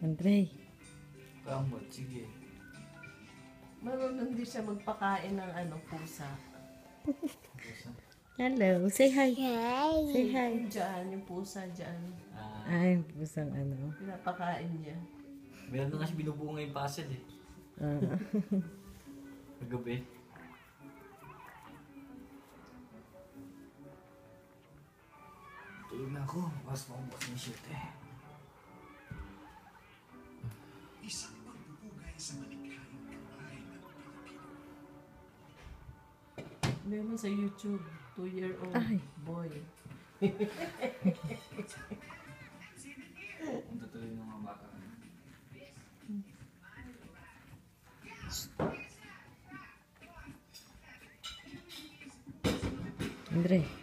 Andre. Kamot, sige. Marunong din siya magpakain ng pusa. Hello. Say hi. Say hi. Diyan, yung pusa dyan. Ay, pusang ano. Pinapakain niya. Meron na kasi binubunga yung puzzle eh. Kagabi. Tulog na ako. Mas maubos ng shoot eh. Isang pagbubugay sa malikhaing kamay ng Pilipino. Meron sa YouTube, 2-year-old boy. Kung tutuloy ng mga bata. Andre.